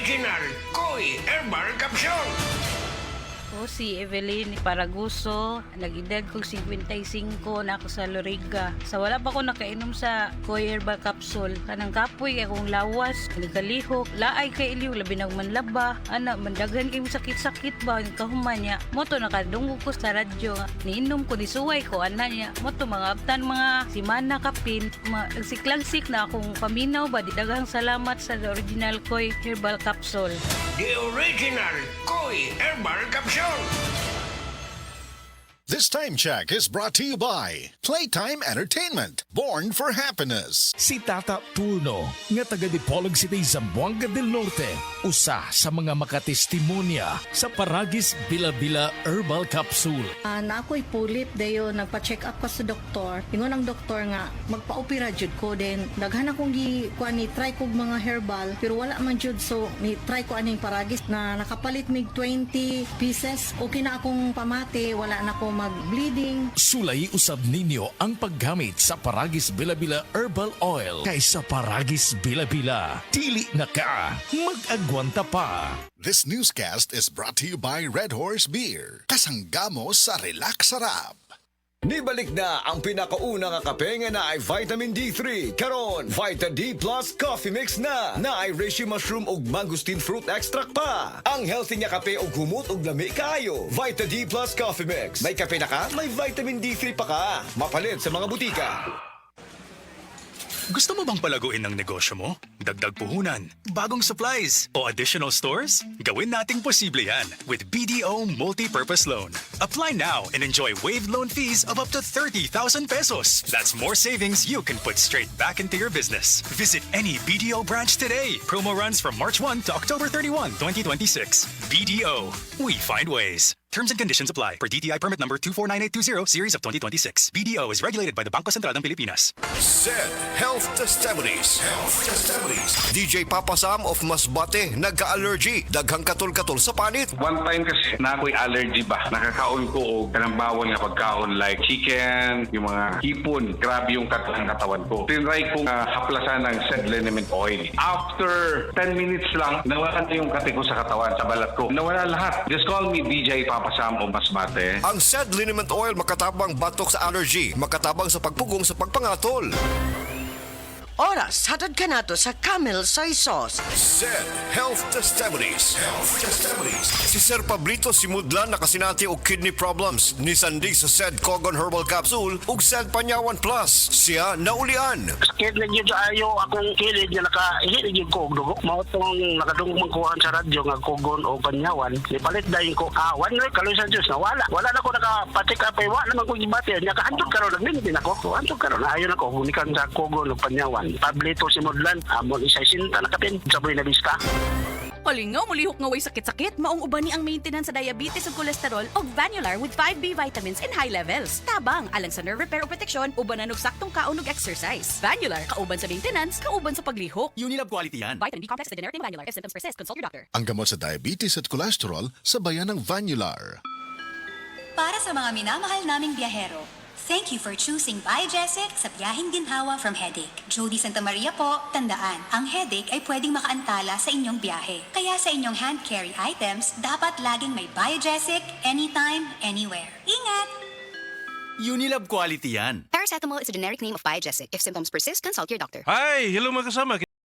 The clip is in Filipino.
Original Koi Herbal Capsule. O si Evelyn Paraguso, nag-edad kong 55 na ako sa Loriga. Sa wala pa ko nakainom sa Koi Herbal Capsule. Kanang kapoy kay akong lawas, nagkalihok, laay kay iliw, labi ng manlaba. Ana, mandaghan kay sakit-sakit ba, kahuman niya. Moto nakadungog ko sa radyo nga. Niinom ko, nisuway ko, ana niya. Moto mga abtan mga simana kapin. Nagsiklagsik na akong paminaw ba, di daghang salamat sa original Koi Herbal Capsule. The Original Koi Herbal Capsule. This time check is brought to you by Playtime Entertainment, born for happiness. Si Tata Turno, nga taga Dipolog City, Zamboanga del Norte, usa sa mga makatestimonya sa Paragis Bila-Bila Herbal Capsule. Na ako'y pulit dayo nagpa-check up ko sa doktor. Ingon ang doktor nga magpa-opera jud ko din. Daghan akong ni try kog mga herbal pero wala man jud, so ni try ko aning Paragis na nakapalit mig 20 pieces. Okay na akong pamate, wala na ako mag-bleeding. Sulay usab ninyo ang paggamit sa Paragis Bila-Bila Herbal Oil kaysa Paragis Bila-Bila. Dili na ka, mag-agwanta pa. This newscast is brought to you by Red Horse Beer. Kasanggamo sa Relax Sarap. Nibalik na ang pinakauna nga kape nga na ay vitamin D3. Karon, Vita D Plus Coffee Mix na ay reishi mushroom ug mangosteen fruit extract pa. Ang healthy nga kape ug humot ug lami kaayo. Vita D Plus Coffee Mix. May kape na ka, may vitamin D3 pa ka. Mapalit sa mga butika. Gusto mo bang palaguin ng negosyo mo? Dagdag puhunan, bagong supplies, o additional stores? Gawin nating posible yan with BDO Multi-Purpose Loan. Apply now and enjoy waived loan fees of up to 30,000 pesos. That's more savings you can put straight back into your business. Visit any BDO branch today. Promo runs from March 1 to October 31, 2026. BDO. We find ways. Terms and conditions apply per DTI permit number 249820 series of 2026. BDO is regulated by the Bangko Sentral ng Pilipinas. Said Health Testimonies. DJ Papa Sam of Masbate, nagka-allergy. Daghang katol-katol sa panit. One time kasi na ako'y allergy ba. Nakakaon ko o kanang bawal nga pagkaon like chicken, yung mga hipon. Grabe yung katawan ko. Tinry kong haplasan ng said liniment oil. After 10 minutes lang, nawala na yung kate ko sa katawan, sa balat ko. Nawala lahat. Just call me DJ Papa Sam o Masbate. Ang said liniment oil makatabang batok sa allergy, makatabang sa pagpugong sa pagpangatol. Oras, hatod ka nato sa Camel Soy Sauce. Said Health Testimonies. Si Sir Pablito Simudlan nakasinati og kidney problems. Nisandig sa said Cogon Herbal Capsule ug said Panyawan Plus. Siya naulian. Sakit na yun ayo akong kilid nga nakahilig yung kog dugo. Mao tong nakadungog magkuhan sa radyo nga Cogon o Panyawan. Nipalit dahin ko, one week kaloy sa Diyos na wala. Wala na ko nakapatik up ay wala naman ko gibati. Nakahantog karon nagmintin ako. Hantog karon ayon ako hunikan sa Cogon o Panyawan. Pablito Simudlan, amon isa sinta na kapin, saboy na bista. Palingaw, mulihok nga way sakit-sakit, maong uban ni ang maintenance sa diabetes ug cholesterol og Vanular with 5B vitamins in high levels. Tabang, alang sa nerve repair o protection, uban na saktong kaon ug exercise. Vanular, kauban sa maintenance, kauban sa paglihok. Unilab quality yan. Vitamin B complex with generic name Vanular. If symptoms persist, consult your doctor. Ang gamot sa diabetes at cholesterol sa bayan ng Vanular. Para sa mga minamahal naming biyahero, thank you for choosing Biogesic sa biyaheng ginhawa from headache. Jody Santa Maria po, tandaan, ang headache ay pwedeng makaantala sa inyong biyahe. Kaya sa inyong hand carry items, dapat laging may Biogesic, anytime, anywhere. Ingat! Unilab quality yan. Paracetamol is a generic name of Biogesic. If symptoms persist, consult your doctor. Hi! Hello mga kasama.